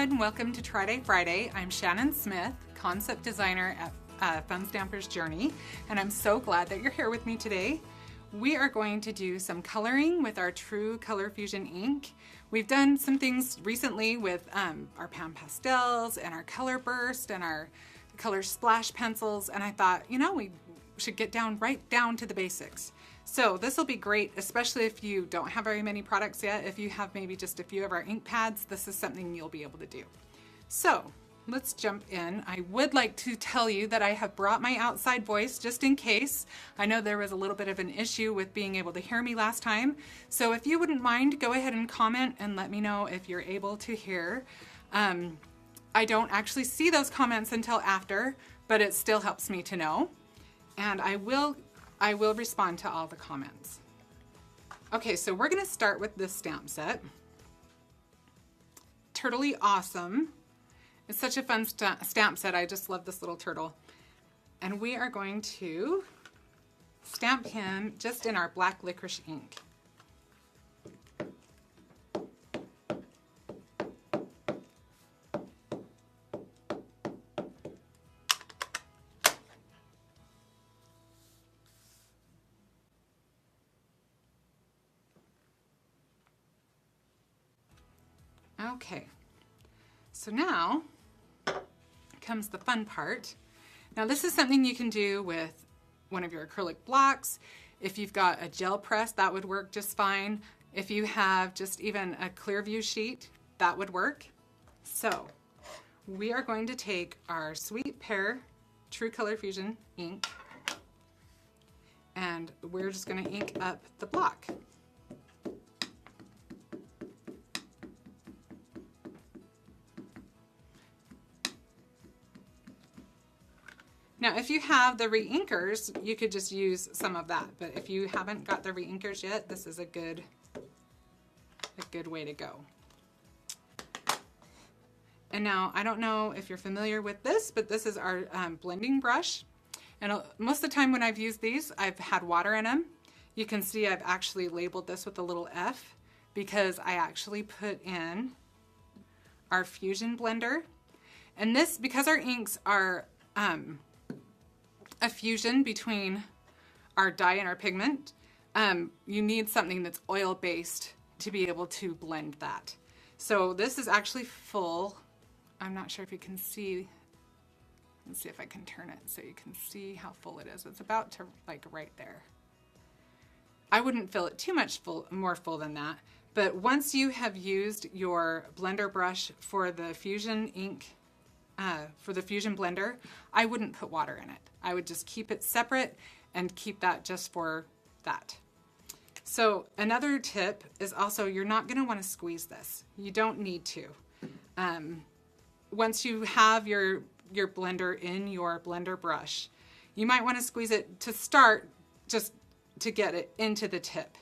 everyone, welcome to TryDay Friday. I'm Shannon Smith, Concept Designer at Fun Stamper's Journey, and I'm so glad that you're here with me today. We are going to do some coloring with our True Color Fusion ink. We've done some things recently with our Pan Pastels and our Color Burst and our Color Splash pencils, and I thought, you know, we should get right down to the basics. So this will be great, especially if you don't have very many products yet. If you have maybe just a few of our ink pads, this is something you'll be able to do. So let's jump in. I would like to tell you that I have brought my outside voice just in case. I know there was a little bit of an issue with being able to hear me last time. So if you wouldn't mind, go ahead and comment and let me know if you're able to hear. I don't actually see those comments until after, but it still helps me to know. And I will respond to all the comments. Okay, so we're gonna start with this stamp set. Turtley Awesome. It's such a fun stamp set. I just love this little turtle. And we are going to stamp him just in our black licorice ink. Okay, so now comes the fun part. Now this is something you can do with one of your acrylic blocks. If you've got a gel press, that would work just fine. If you have just even a clear view sheet, that would work. So we are going to take our Sweet Pear True Color Fusion ink, and we're just going to ink up the block. Now, if you have the re-inkers, you could just use some of that. But if you haven't got the re-inkers yet, this is a good way to go. And now, I don't know if you're familiar with this, but this is our blending brush. And most of the time when I've used these, I've had water in them. You can see I've actually labeled this with a little F because I actually put in our Fusion blender. And this, because our inks are a fusion between our dye and our pigment, you need something that's oil-based to be able to blend that. So this is actually full. I'm not sure if you can see. Let's see if I can turn it so you can see how full it is. It's about to, like, right there. I wouldn't fill it too much more full than that, but once you have used your blender brush for the Fusion ink, for the Fusion blender, I wouldn't put water in it. I would just keep it separate and keep that just for that. So another tip is also, you're not going to want to squeeze this. You don't need to. Once you have your blender in your blender brush, you might want to squeeze it to start, just to get it into the tip.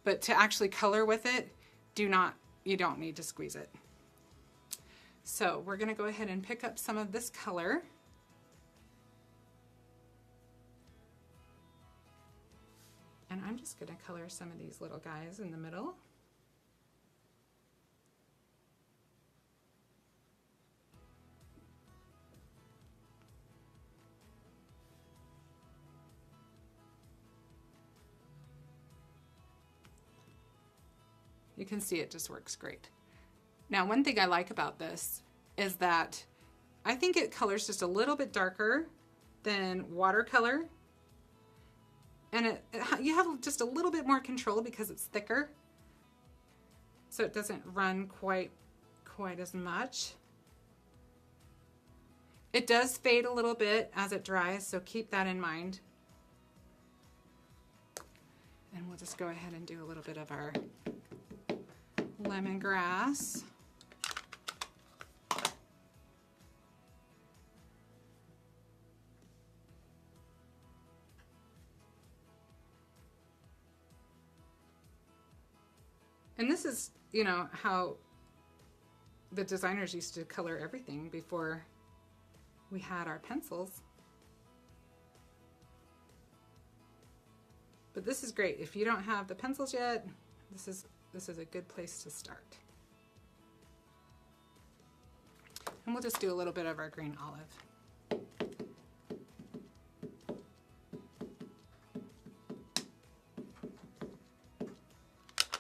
But to actually color with it, you don't need to squeeze it. So we're going to go ahead and pick up some of this color. And I'm just going to color some of these little guys in the middle. You can see it just works great. Now, one thing I like about this is that I think it colors just a little bit darker than watercolor. And you have just a little bit more control because it's thicker. So it doesn't run quite as much. It does fade a little bit as it dries, so keep that in mind. And we'll just go ahead and do a little bit of our lemongrass. And this is, you know, how the designers used to color everything before we had our pencils. But this is great. If you don't have the pencils yet, this is a good place to start. And we'll just do a little bit of our green olive.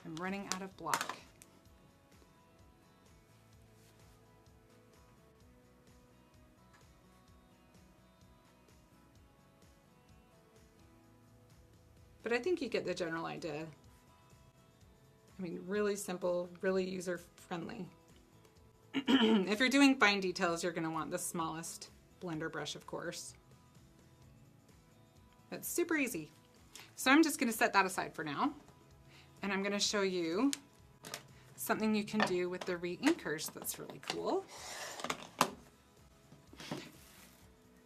I'm running out of block. But I think you get the general idea. I mean, really simple, really user-friendly. If you're doing fine details, you're going to want the smallest blender brush, of course. That's super easy. So I'm just going to set that aside for now. And I'm going to show you something you can do with the re-inkers that's really cool.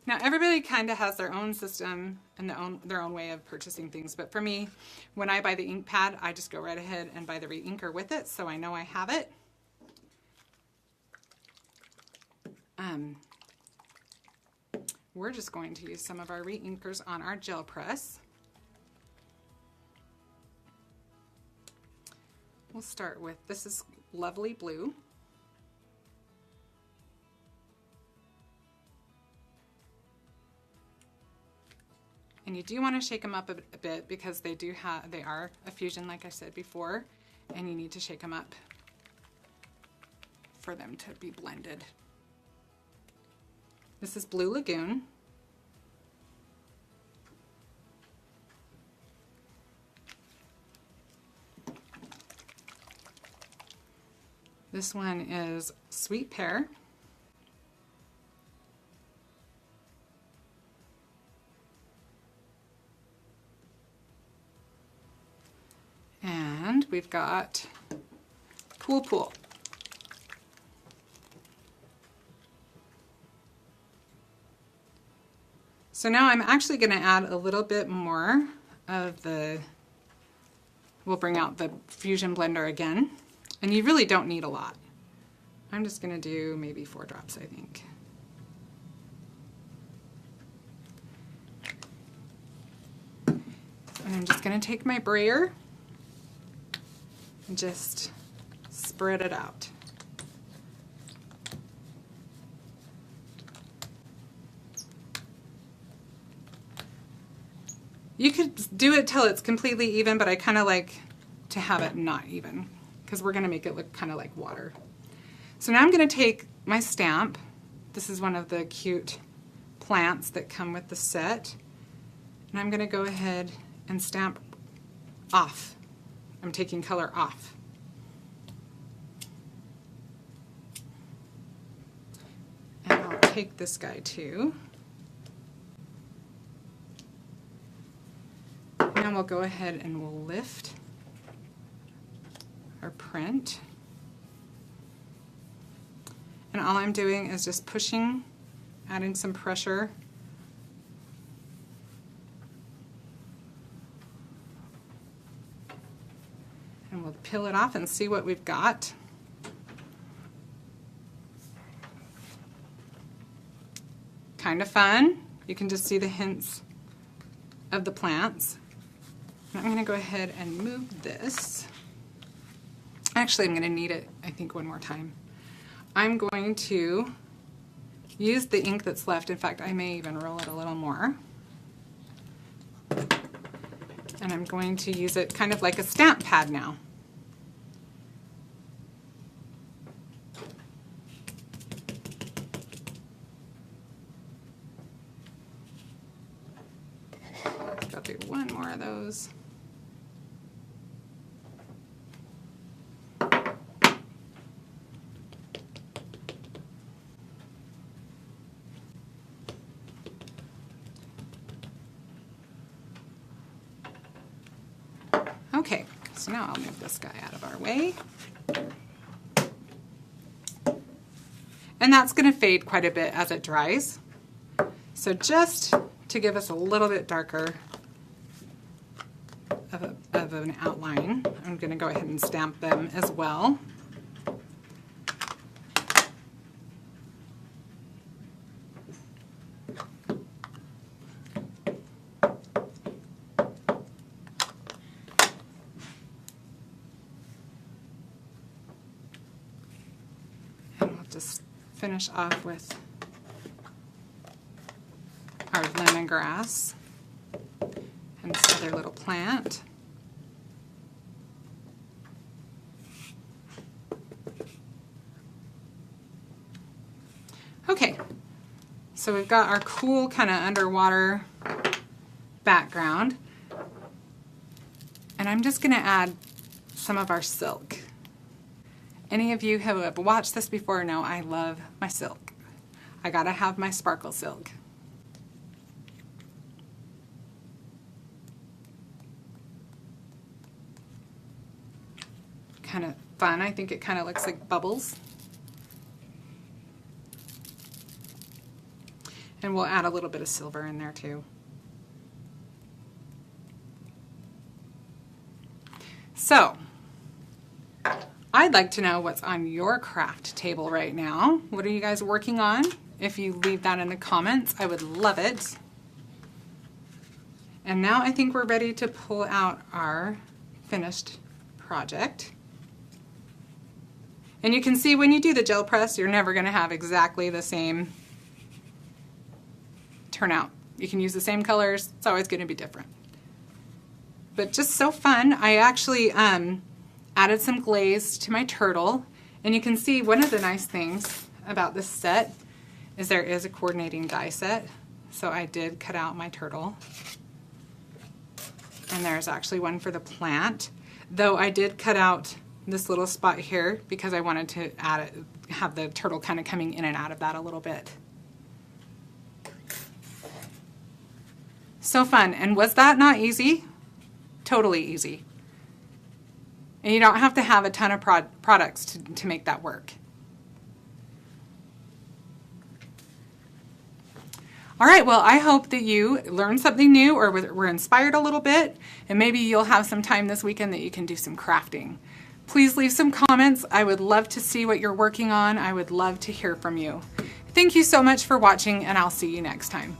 Now everybody kind of has their own system and their own way of purchasing things, but for me, when I buy the ink pad, I just go right ahead and buy the re-inker with it, so I know I have it. We're just going to use some of our re-inkers on our gel press. We'll start with, this is Lovely Blue. And you do want to shake them up a bit because they are a fusion, like I said before, and you need to shake them up for them to be blended. This is Blue Lagoon. This one is Sweet Pear. And we've got Pool Pool. So now I'm actually going to add a little bit more of we'll bring out the Fusion Blender again. And you really don't need a lot. I'm just going to do maybe 4 drops, I think. And I'm just going to take my brayer and just spread it out. You could do it till it's completely even, but I kind of like to have it not even because we're going to make it look kind of like water. So now I'm going to take my stamp. This is one of the cute plants that come with the set. And I'm going to go ahead and stamp off. I'm taking color off. And I'll take this guy too. Now we'll go ahead and we'll lift our print. And all I'm doing is just pushing, adding some pressure. And we'll peel it off and see what we've got. Kind of fun. You can just see the hints of the plants. I'm going to go ahead and move this. Actually, I'm going to knead it, I think, one more time. I'm going to use the ink that's left. In fact, I may even roll it a little more. And I'm going to use it kind of like a stamp pad now. I'll do one more of those. Okay, so now I'll move this guy out of our way. And that's going to fade quite a bit as it dries. So just to give us a little bit darker of an outline, I'm going to go ahead and stamp them as well. Just finish off with our lemongrass and this other little plant. Okay, so we've got our cool kind of underwater background, and I'm just going to add some of our silk. Any of you who have watched this before know I love my silk. I gotta have my sparkle silk. Kind of fun. I think it kind of looks like bubbles. And we'll add a little bit of silver in there too. So, I'd like to know what's on your craft table right now. What are you guys working on? If you leave that in the comments, I would love it. And now I think we're ready to pull out our finished project. And you can see when you do the gel press, you're never going to have exactly the same turnout. You can use the same colors. It's always going to be different. But just so fun. I actually added some glaze to my turtle, and you can see one of the nice things about this set is there is a coordinating die set. So I did cut out my turtle, and there's actually one for the plant, though I did cut out this little spot here because I wanted to have the turtle kind of coming in and out of that a little bit. So fun. And was that not easy? Totally easy. And you don't have to have a ton of products to make that work. All right, well, I hope that you learned something new or were inspired a little bit, and maybe you'll have some time this weekend that you can do some crafting. Please leave some comments. I would love to see what you're working on. I would love to hear from you. Thank you so much for watching, and I'll see you next time.